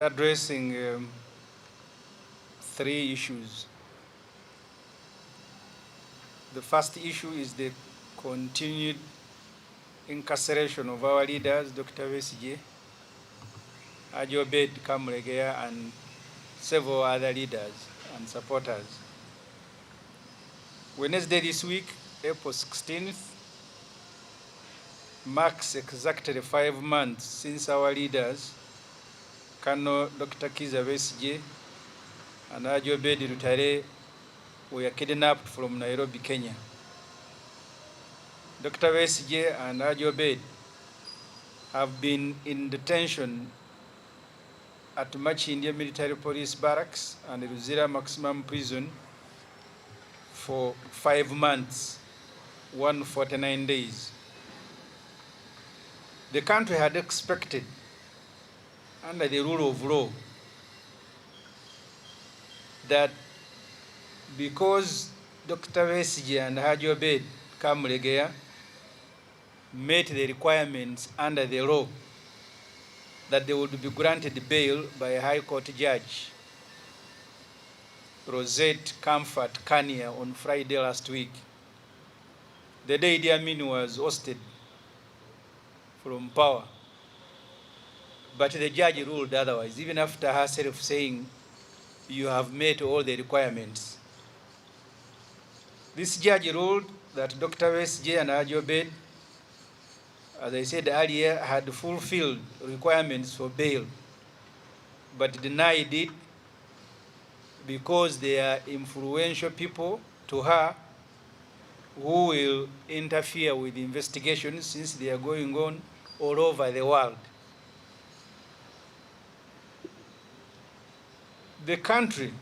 addressing three issues. The first issue is the continued incarceration of our leaders, Dr. Besigye, Ajobed Kamuregea, and several other leaders and supporters. Wednesday this week, April 16th, marks exactly 5 months since our leaders, Colonel Dr. Kiza Besigye and Ajobed Rutare, were kidnapped from Nairobi, Kenya. Dr. Besigye and Ajobed have been in detention at Machindia Military Police Barracks and Luzira Maximum Prison for 5 months, 149 days. The country had expected, under the rule of law, that because Dr. Besigye and Ajobed Kamuregea met the requirements under the law, that they would be granted bail by a High Court judge, Rosette Comfort Kania, on Friday last week, the day Idi Amin was ousted from power. But the judge ruled otherwise, even after herself saying, you have met all the requirements. This judge ruled that Dr. Besigye and Ajobed, as I said earlier, had fulfilled requirements for bail, but denied it because they are influential people to her who will interfere with investigations since they are going on all over the world. The country,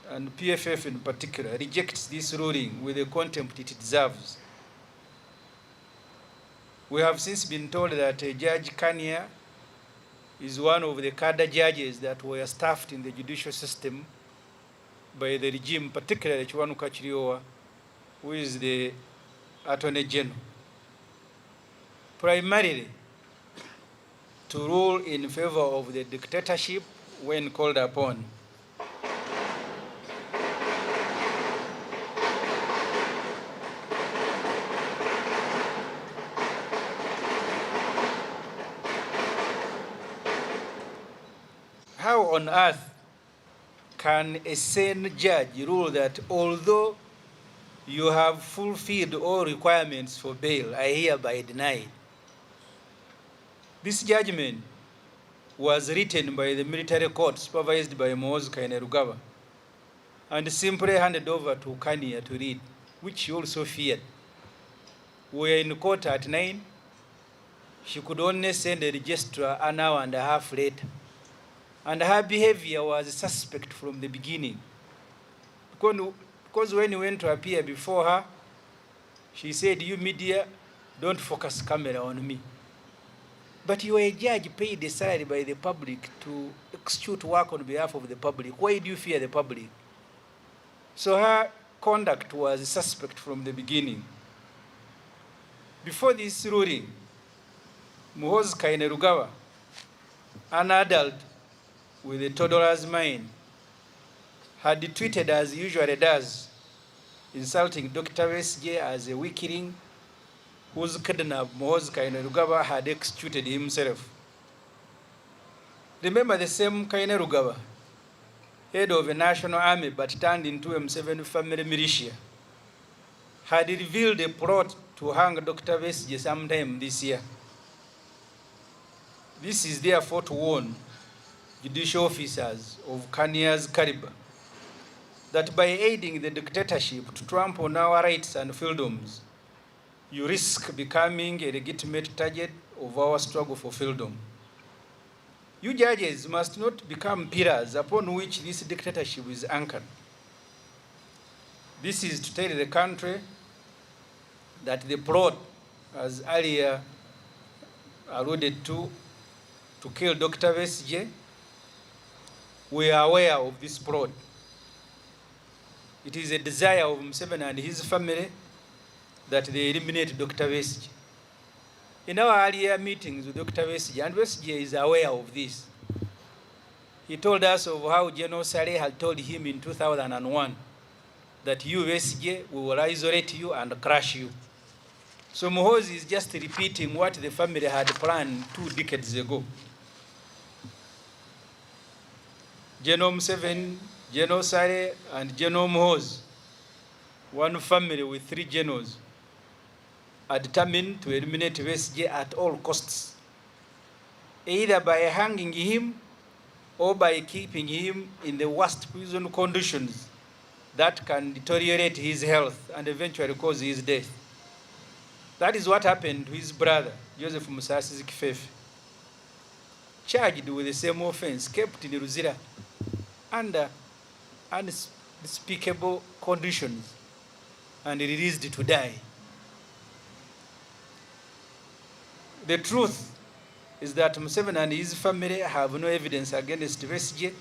and PFF in particular, rejects this ruling with the contempt it deserves. We have since been told that Judge Kania is one of the cadre judges that were staffed in the judicial system by the regime, particularly Chiwanuka Chiriowa, who is the Attorney General, primarily to rule in favor of the dictatorship when called upon. How on earth can a sane judge rule that although you have fulfilled all requirements for bail, I hereby deny? This judgment was written by the military court supervised by Muhoozi Kainerugaba and simply handed over to Kania to read, which she also feared. We were in court at 9. She could only send a registrar an hour and a half later. And her behavior was suspect from the beginning. Because when he went to appear before her, she said, you media, don't focus camera on me. But you are a judge paid a salary by the public to execute work on behalf of the public. Why do you fear the public? So her conduct was suspect from the beginning. Before this ruling, Muhoozi Kainerugaba, an adult with a toddler's mind, had tweeted as he usually does, insulting Dr. Besigye as a weakling whose kidnap Muhoozi Kainerugaba had executed himself. Remember, the same Kainerugaba, head of a national army but turned into M7 family militia, had revealed a plot to hang Dr. Besigye sometime this year. This is therefore to warn judicial officers of Kania's caliber that by aiding the dictatorship to trample on our rights and freedoms, you risk becoming a legitimate target of our struggle for freedom. You judges must not become pillars upon which this dictatorship is anchored. This is to tell the country that the plot, as earlier alluded to kill Dr. Besigye, we are aware of this plot. It is a desire of Museveni and his family that they eliminate Dr. Besigye. In our earlier meetings with Dr. Besigye, and Besigye is aware of this, He told us of how General Saleh had told him in 2001 that you, Besigye, we will isolate you and crush you. So Muhoozi is just repeating what the family had planned 2 decades ago. General Museveni, General Saleh, and General Muhoozi, one family with 3 generals, are determined to eliminate Besigye at all costs, either by hanging him or by keeping him in the worst prison conditions that can deteriorate his health and eventually cause his death. That is what happened to his brother, Joseph Musasi's Kifefe, charged with the same offense, kept in Ruzira under unspeakable conditions and released to die. The truth is that Museveni and his family have no evidence against Besigye.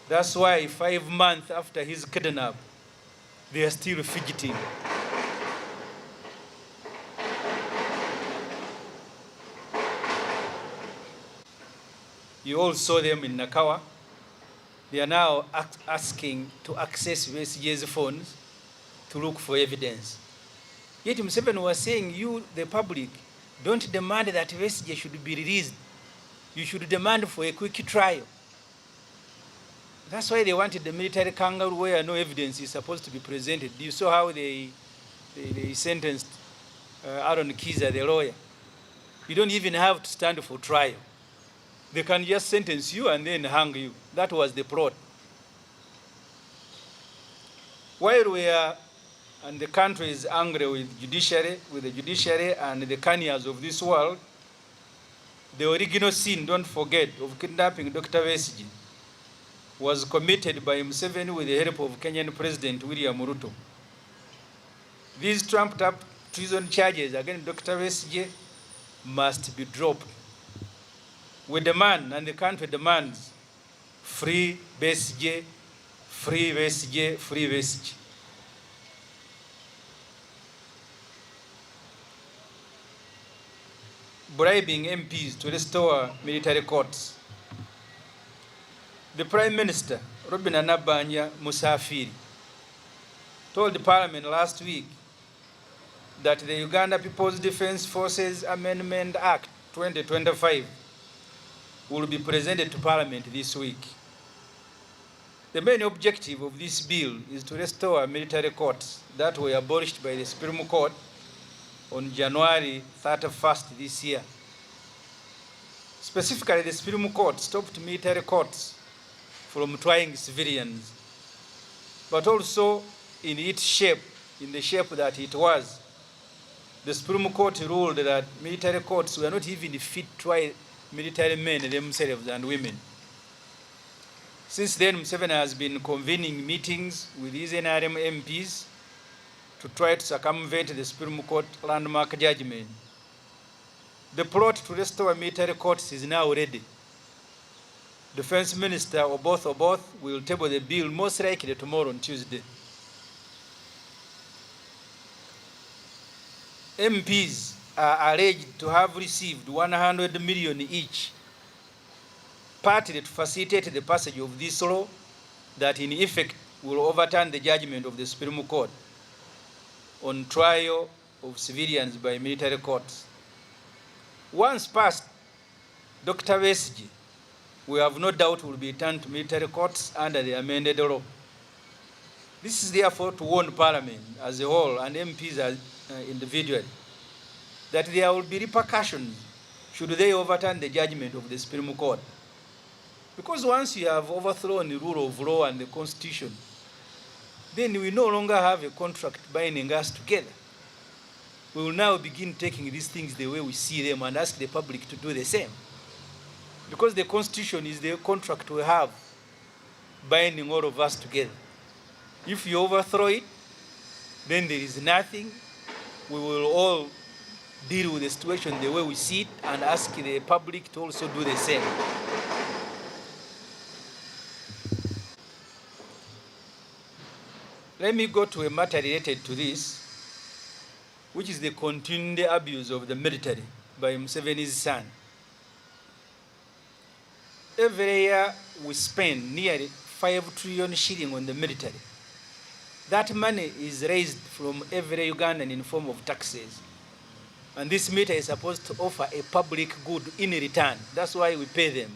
That's why 5 months after his kidnap, they are still fugitive. You all saw them in Nakawa. They are now asking to access Besigye's phones to look for evidence. Yet Museveni was saying, you, the public, don't demand that Besigye should be released. You should demand for a quick trial. That's why they wanted the military kangaroo where no evidence is supposed to be presented. You saw how they sentenced Aaron Kiza, the lawyer. You don't even have to stand for trial. They can just sentence you and then hang you. That was the plot. While we are, and the country is angry with the judiciary and the Kenyans of this world, the original sin, don't forget, of kidnapping Dr. Besigye was committed by Museveni with the help of Kenyan President William Ruto. These trumped up treason charges against Dr. Besigye must be dropped. We demand, and the country demands, free Besigye, free Besigye, free Besigye. Bribing MPs to restore military courts. The Prime Minister, Robin Anabanya Musafiri, told the Parliament last week that the Uganda People's Defense Forces Amendment Act 2025 will be presented to Parliament this week. The main objective of this bill is to restore military courts that were abolished by the Supreme Court on January 31st this year. Specifically, the Supreme Court stopped military courts from trying civilians, but also in its shape, in the shape that it was. The Supreme Court ruled that military courts were not even fit to try military men themselves and women. Since then, Museveni has been convening meetings with his NRM MPs to try to circumvent the Supreme Court landmark judgment. The plot to restore military courts is now ready. Defense Minister Oboth will table the bill most likely tomorrow on Tuesday. MPs are alleged to have received 100 million each, partly to facilitate the passage of this law that in effect will overturn the judgment of the Supreme Court on trial of civilians by military courts. Once passed, Dr. Besigye, we have no doubt, will be returned to military courts under the amended law. This is therefore to warn Parliament as a whole and MPs as individually that there will be repercussions should they overturn the judgment of the Supreme Court. Because once you have overthrown the rule of law and the Constitution, then we no longer have a contract binding us together. We will now begin taking these things the way we see them and ask the public to do the same. Because the Constitution is the contract we have binding all of us together. If you overthrow it, then there is nothing. We will all deal with the situation the way we see it and ask the public to also do the same. Let me go to a matter related to this, which is the continued abuse of the military by Museveni's son. every year we spend nearly 5 trillion shilling on the military. That money is raised from every Ugandan in the form of taxes. And this military is supposed to offer a public good in return. That's why we pay them.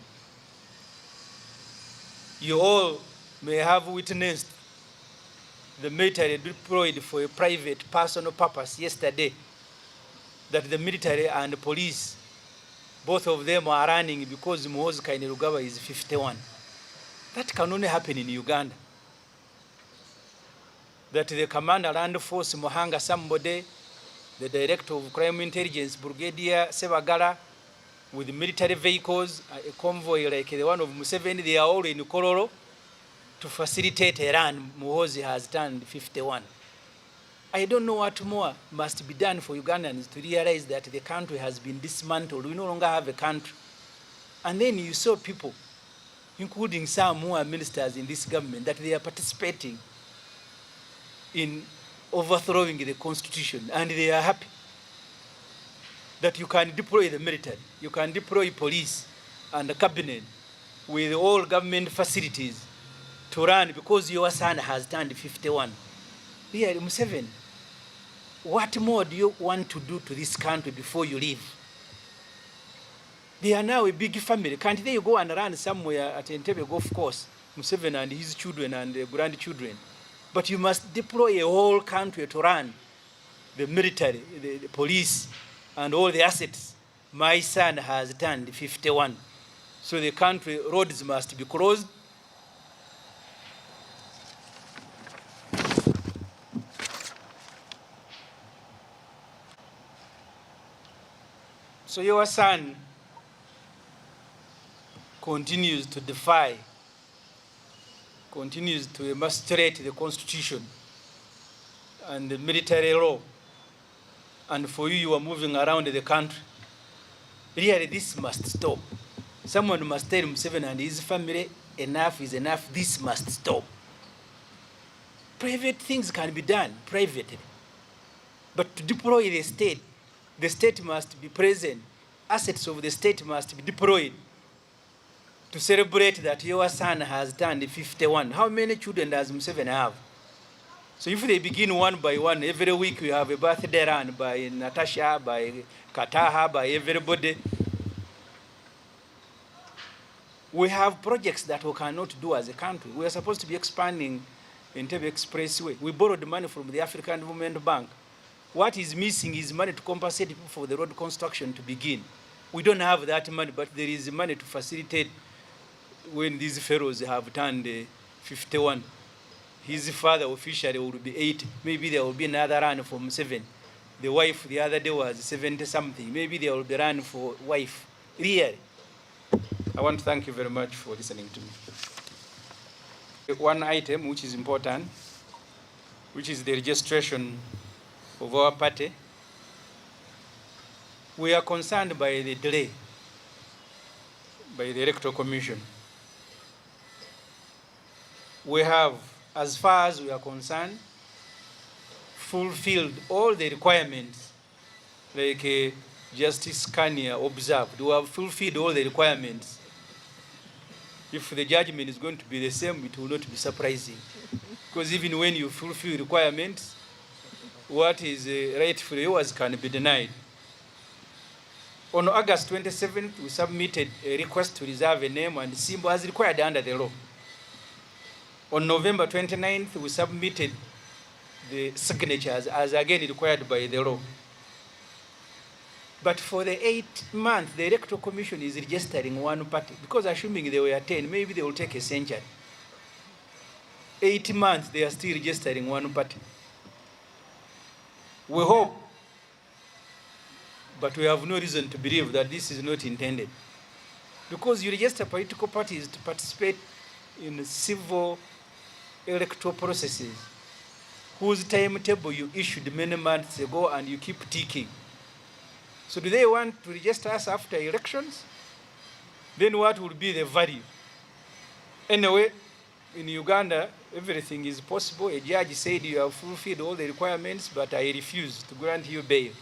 You all may have witnessed the military deployed for a private personal purpose yesterday, that the military and the police, both of them are running because Muhoozi Kainerugaba is 51. That can only happen in Uganda. That the commander land force Muhanga somebody, the director of crime intelligence Brigadier Sebagala, with military vehicles, a convoy like the one of Museveni, they are all in Kololo to facilitate a run. Muhoozi has turned 51. I don't know what more must be done for Ugandans to realize that the country has been dismantled. We no longer have a country. And then you saw people, including some who are ministers in this government, that they are participating in overthrowing the constitution, and they are happy that you can deploy the military, you can deploy police and the cabinet with all government facilities to run because your son has turned 51. Here, Museveni, what more do you want to do to this country before you leave? They are now a big family. Can't they go and run somewhere at Entebbe Golf Course, Museveni and his children and grandchildren? But you must deploy a whole country to run the military, the police, and all the assets. My son has turned 51. So the country roads must be closed. So your son continues to defy, continues to emasculate the constitution and the military law. And for you, you are moving around the country. Really, this must stop. Someone must tell Museveni and his family, enough is enough, this must stop. Private things can be done privately. But to deploy the state must be present. Assets of the state must be deployed to celebrate that your son has turned 51. How many children does Museveni have? So if they begin one by one, every week we have a birthday run by Natasha, by Kataha, by everybody. We have projects that we cannot do as a country. We are supposed to be expanding Entebbe Expressway. We borrowed money from the African Development Bank. What is missing is money to compensate people for the road construction to begin. We don't have that money, but there is money to facilitate when these fellows have turned 51. His father officially will be 80. Maybe there will be another run for Museveni. The wife the other day was 70 something. Maybe there will be run for wife. Really. I want to thank you very much for listening to me. One item which is important, which is the registration of our party. We are concerned by the delay by the Electoral Commission. We have, as far as we are concerned, fulfilled all the requirements like Justice Kania observed. We have fulfilled all the requirements. If the judgment is going to be the same, it will not be surprising. Because even when you fulfill requirements, what is rightfully yours can be denied. On August 27th, we submitted a request to reserve a name and symbol as required under the law. On November 29th, we submitted the signatures as again required by the law. But for the 8 months, the Electoral Commission is registering one party, because assuming they were 10, maybe they will take a century. 8 months, they are still registering one party. We hope, but we have no reason to believe that this is not intended. Because you register political parties to participate in civil electoral processes, whose timetable you issued many months ago and you keep ticking. So do they want to register us after elections? Then what will be the value? Anyway, in Uganda, everything is possible. A judge said you have fulfilled all the requirements, but I refuse to grant you bail.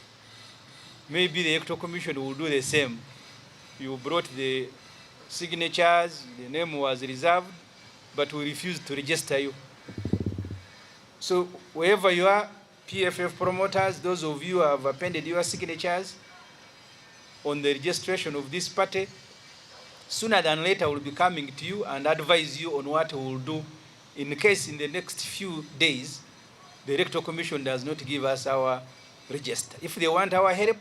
Maybe the Electoral Commission will do the same. You brought the signatures, the name was reserved, but we refused to register you. So wherever you are, PFF promoters, those of you who have appended your signatures on the registration of this party, sooner than later we'll be coming to you and advise you on what we will do in case in the next few days the Electoral Commission does not give us our register. If they want our help,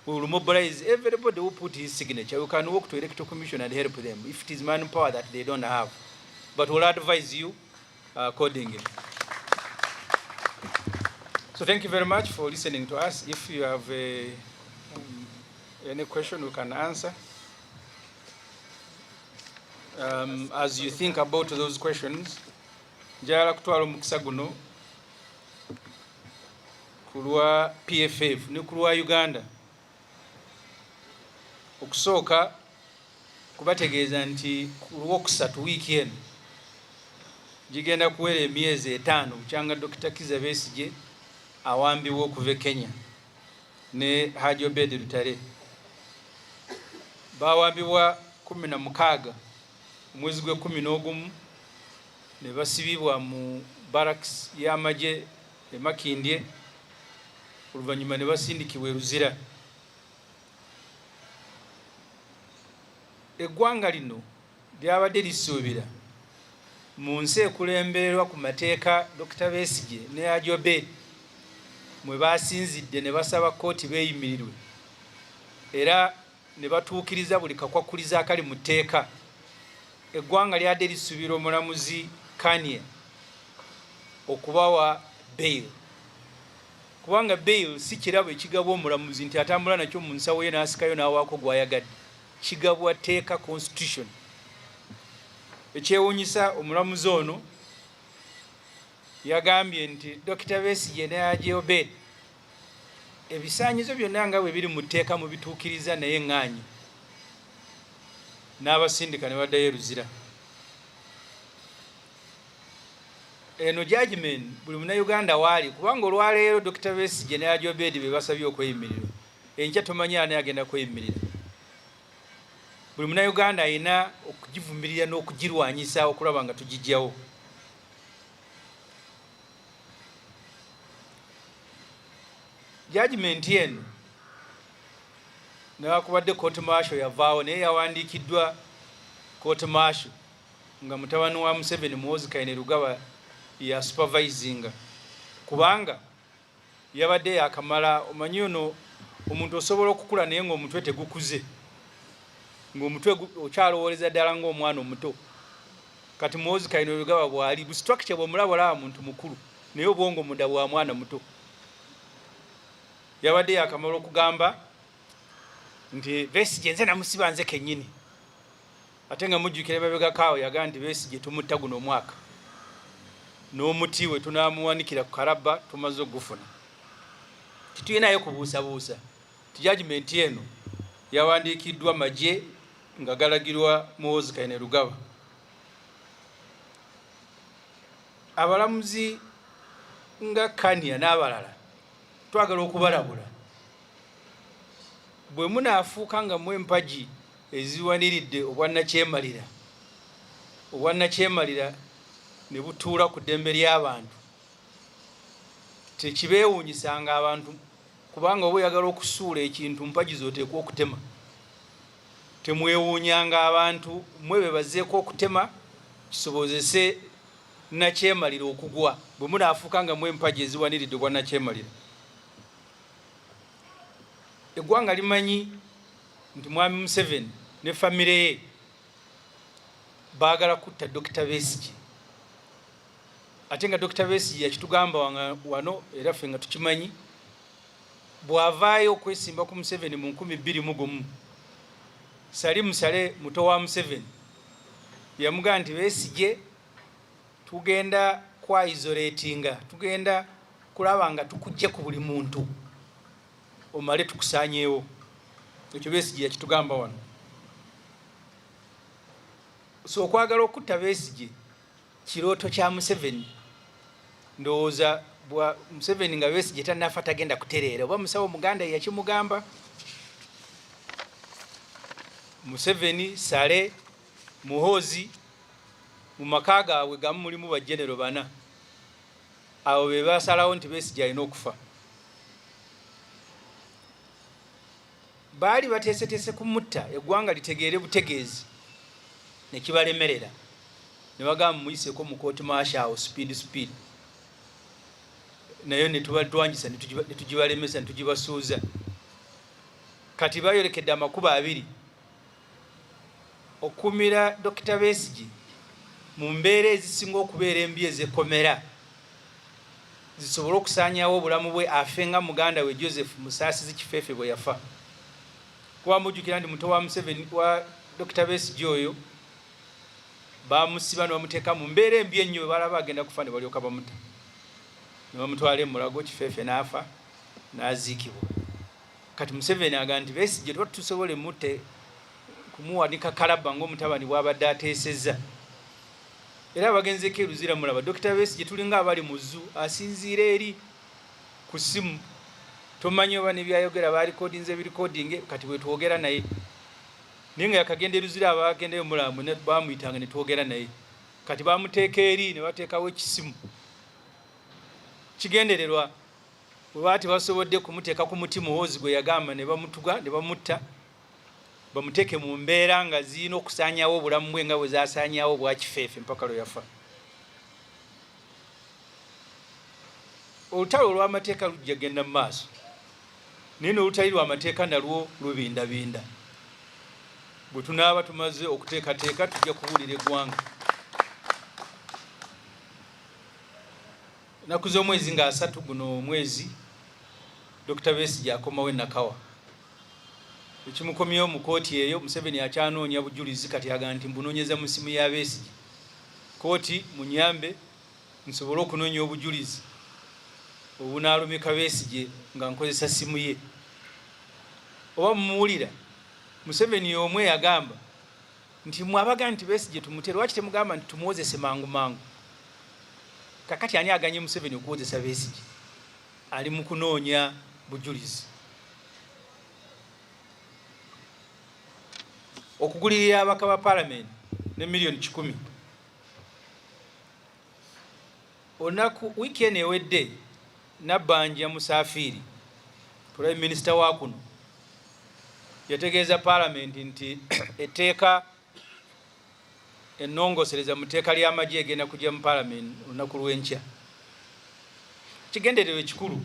we will mobilize everybody who put his signature. We can walk to Electoral Commission and help them if it is manpower that they don't have. But we'll advise you accordingly. So thank you very much for listening to us. If you have any question, we can answer. As you think about those questions, njala kutwala omukisa guno kulwa PFF ne kulwa Uganda okusooka kubategeeza nti kulwokusatu wiiki eno gigenda kuwera emyezi 5 bukyanga Dr. Kizza Besigye awambibwa okuva e Kenya ne Haji Obed Lutale bawambibwa 16 omwezi gwe 11 ne basibibwa mu barracks y'amagye e Makindye oluvannyuma ne basindikibwa e Luzira. Eggwanga lino lyabadde lisuubira mu nsi ekulembererwa ku mateeka Dr. Besigye ne Haji Obed mwe basinzidde ne basaba kkooti beeyimirirwe era ne batuukiriza buli kakwakuliza akali mu tteeka. Eggwanga lyadde lisuubira omulamuzi Kanye okubawa bail, kubanga bail si kirabo ekigabwa omulamuzi nti atambula nakyo mu nsawo ye n'asikayo n'awaako gw'ayagadde, kigabwa tteeka constitution. Ekyewuunyisa omulamuzi ono yagambye nti Dr. Besigye ne Haji Obed ebisaanyizo byonna nga bwe biri mu tteeka mu bituukiriza naye ŋŋaanyi, n'abasindika ne baddayo e Luzira. Eno judgment buli munnayuganda waali, kubanga olwaleero Dr. Besigye ne Haji Obed be basabye okweyimirira, enkya tomanyi ani agenda kweyimirira. Buli munnayuganda alina okugivumirira n'okugirwanyisa okulaba nga tugijjawo. Judgment eno newakubadde court martial yavaawo naye yawandiikiddwa court martial nga mutabani wa Museveni Muhoozi Kainerugaba ya supervisinga, kubanga yabadde yakamala. Omanyi ono omuntu osobola okukula naye ng'omutwe tegukuze, ng'omutwe okyalowooleza ddala ng'omwana omuto. Kati Muhoozi Kainerugaba bw'ali bustructure bw'omulaba muntu mukulu naye obwongo munda bwa mwana muto. Yabadde yakamala okugamba nti Besigye nze namusiba nze kennyini, ate nga mujjukira emabegakaawo yagamba nti Besigye tumutta guno omwaka n'omuti we tunaamuwanikira ku Kalaba tumaze ogufuna. Titulinayo kubuusabuusa. Judgment eno yawandiikiddwa magye nga galagirwa Muhoozi Kainerugaba. Abalamuzi nga Kania n'abalala twagala okubalabula, bwe munaafuuka nga mu empagi eziwaniridde obwannakyemalira ne butuula ku ddembe ly'abantu, tekibeewuunyisanga abantu, kubanga oba oyagala okusuula ekintu mpagi z'oteekwa okutema. Temwewuunyanga abantu, mwe be bazzeeko okutema kisobozese nakyemalira okugwa, bwe munaafuuka nga mu empagi eziwaniridde obwannakyemalira. Eggwanga limanyi nti Mwami Museveni ne famire ye baagala kutta Dr. Besigye, ate nga Dr. Besigye yakitugamba wano era ffe nga tukimanyi. Bw'avaayo okwesimba ku Museveni mu 2021, Salim Saleh muto wa Museveni yamugamba nti Besigye tugenda kwaisolatinga, tugenda kulaba nga tukujja ku buli muntu omale tukusaanyeewo. Ekyo Besigye yakitugamba wano. So okwagala okutta Besigye kirooto kya Museveni. Ndowooza bwa Museveni nga Besigye tannafa tagenda kutereera, oba musawo Muganda yakimugamba. Museveni, Saleh Muhozi mu maka gaabwe gamu mulimu bajjenero bana, abo be basalawo nti Besigye alina okufa. Baali bateeseteese kumutta, eggwanga litegeere butegeezi ne kibalemerera, ne bagamba muyiseeko mu kooti maasha awo speed nayo ne tubalwanyisa ne tugibalemesa ne tugibasuuza. Kati bayolekedde amakubo abiri okukumira Dr. Besigye mu mbeera ezisinga okubeera embi ez'ekkomera, zisobole okusaanyawo obulamu bwe afe nga muganda we Joseph Musaasizi Kifeefe bwe yafa. Kuba mujjukira nti muto wa Museveni wa Dr. Besigye oyo bamusiba ne bamuteeka mu mbeera embi ennyo, bwe balaba agenda kufa ne balyoka bamuta, ne bamutwala e Mulago, Kifeefe n'afa n'aziikibwa. Kati Museveni agamba nti Besigye tuba tusobole mutte kumuwanika kalaba ng'omutabani bw'abadde ateesezza. Era abagenzeeko e Luzira mulaba Dr. Besigye tulinga abali mu zoo asinziira eri ku ssimu, tomanyi oba ne byayogera baalikodinze ebirikodinge, kati bwe twogera naye. Naye nga yakagenda e Luzira abagendeyo mulamu ne bamuyitanga ne twogera naye. Kati bamuteeka eri ne bateekawo ekisimu. Kigendererwa bwe baati basobodde kumuteeka ku muti Muhoozi gwe yagamba ne bamutuga ne bamutta, bamuteeke mu mbeera nga zirina okusaanyawo obulamu bwe nga bwe zaasaanyawo bwa Kifeefe mpaka lwe yafa. Olutalo olw'amateeka lujja genda mu maaso, naye n'olutali lw'amateeka nalwo lubindabinda. Bwe tunaaba tumaze okuteekateeka tujja kubuulira eggwanga. Ennaku z'omwezi nga 3 guno omwezi Dr. Besigye akomawo e Nakawa. Ekimukomyewo mu kooti eyo, Museveni akyanoonya bujulizi, kati agamba nti mbunoonyeza mu ssimu ya Besigye. Kooti munyambe nsobole okunoonya obujulizi obunaalumika Besigye nga nkozesa ssimu ye. Oba mumuwulira Museveni omwe yagamba nti mwabaga nti Besigye tumute, lwaki temugamba nti tumuwozese mangu mangu? Kakati ani aganye Museveni okuwozesa Besigye? Ali mu kunoonya bujulizi. Okugulirira abaka ba Parliament ne million 10. Olunaku wiiki ewedde Nabbanja Musafiri, Prime Minister wa kuno, yategeeza Parliament nti etteeka ennongosereza mu tteeka ly'amagye egenda kujja mu Parliament olunaku lw'enkya. Kigendererwa ekikulu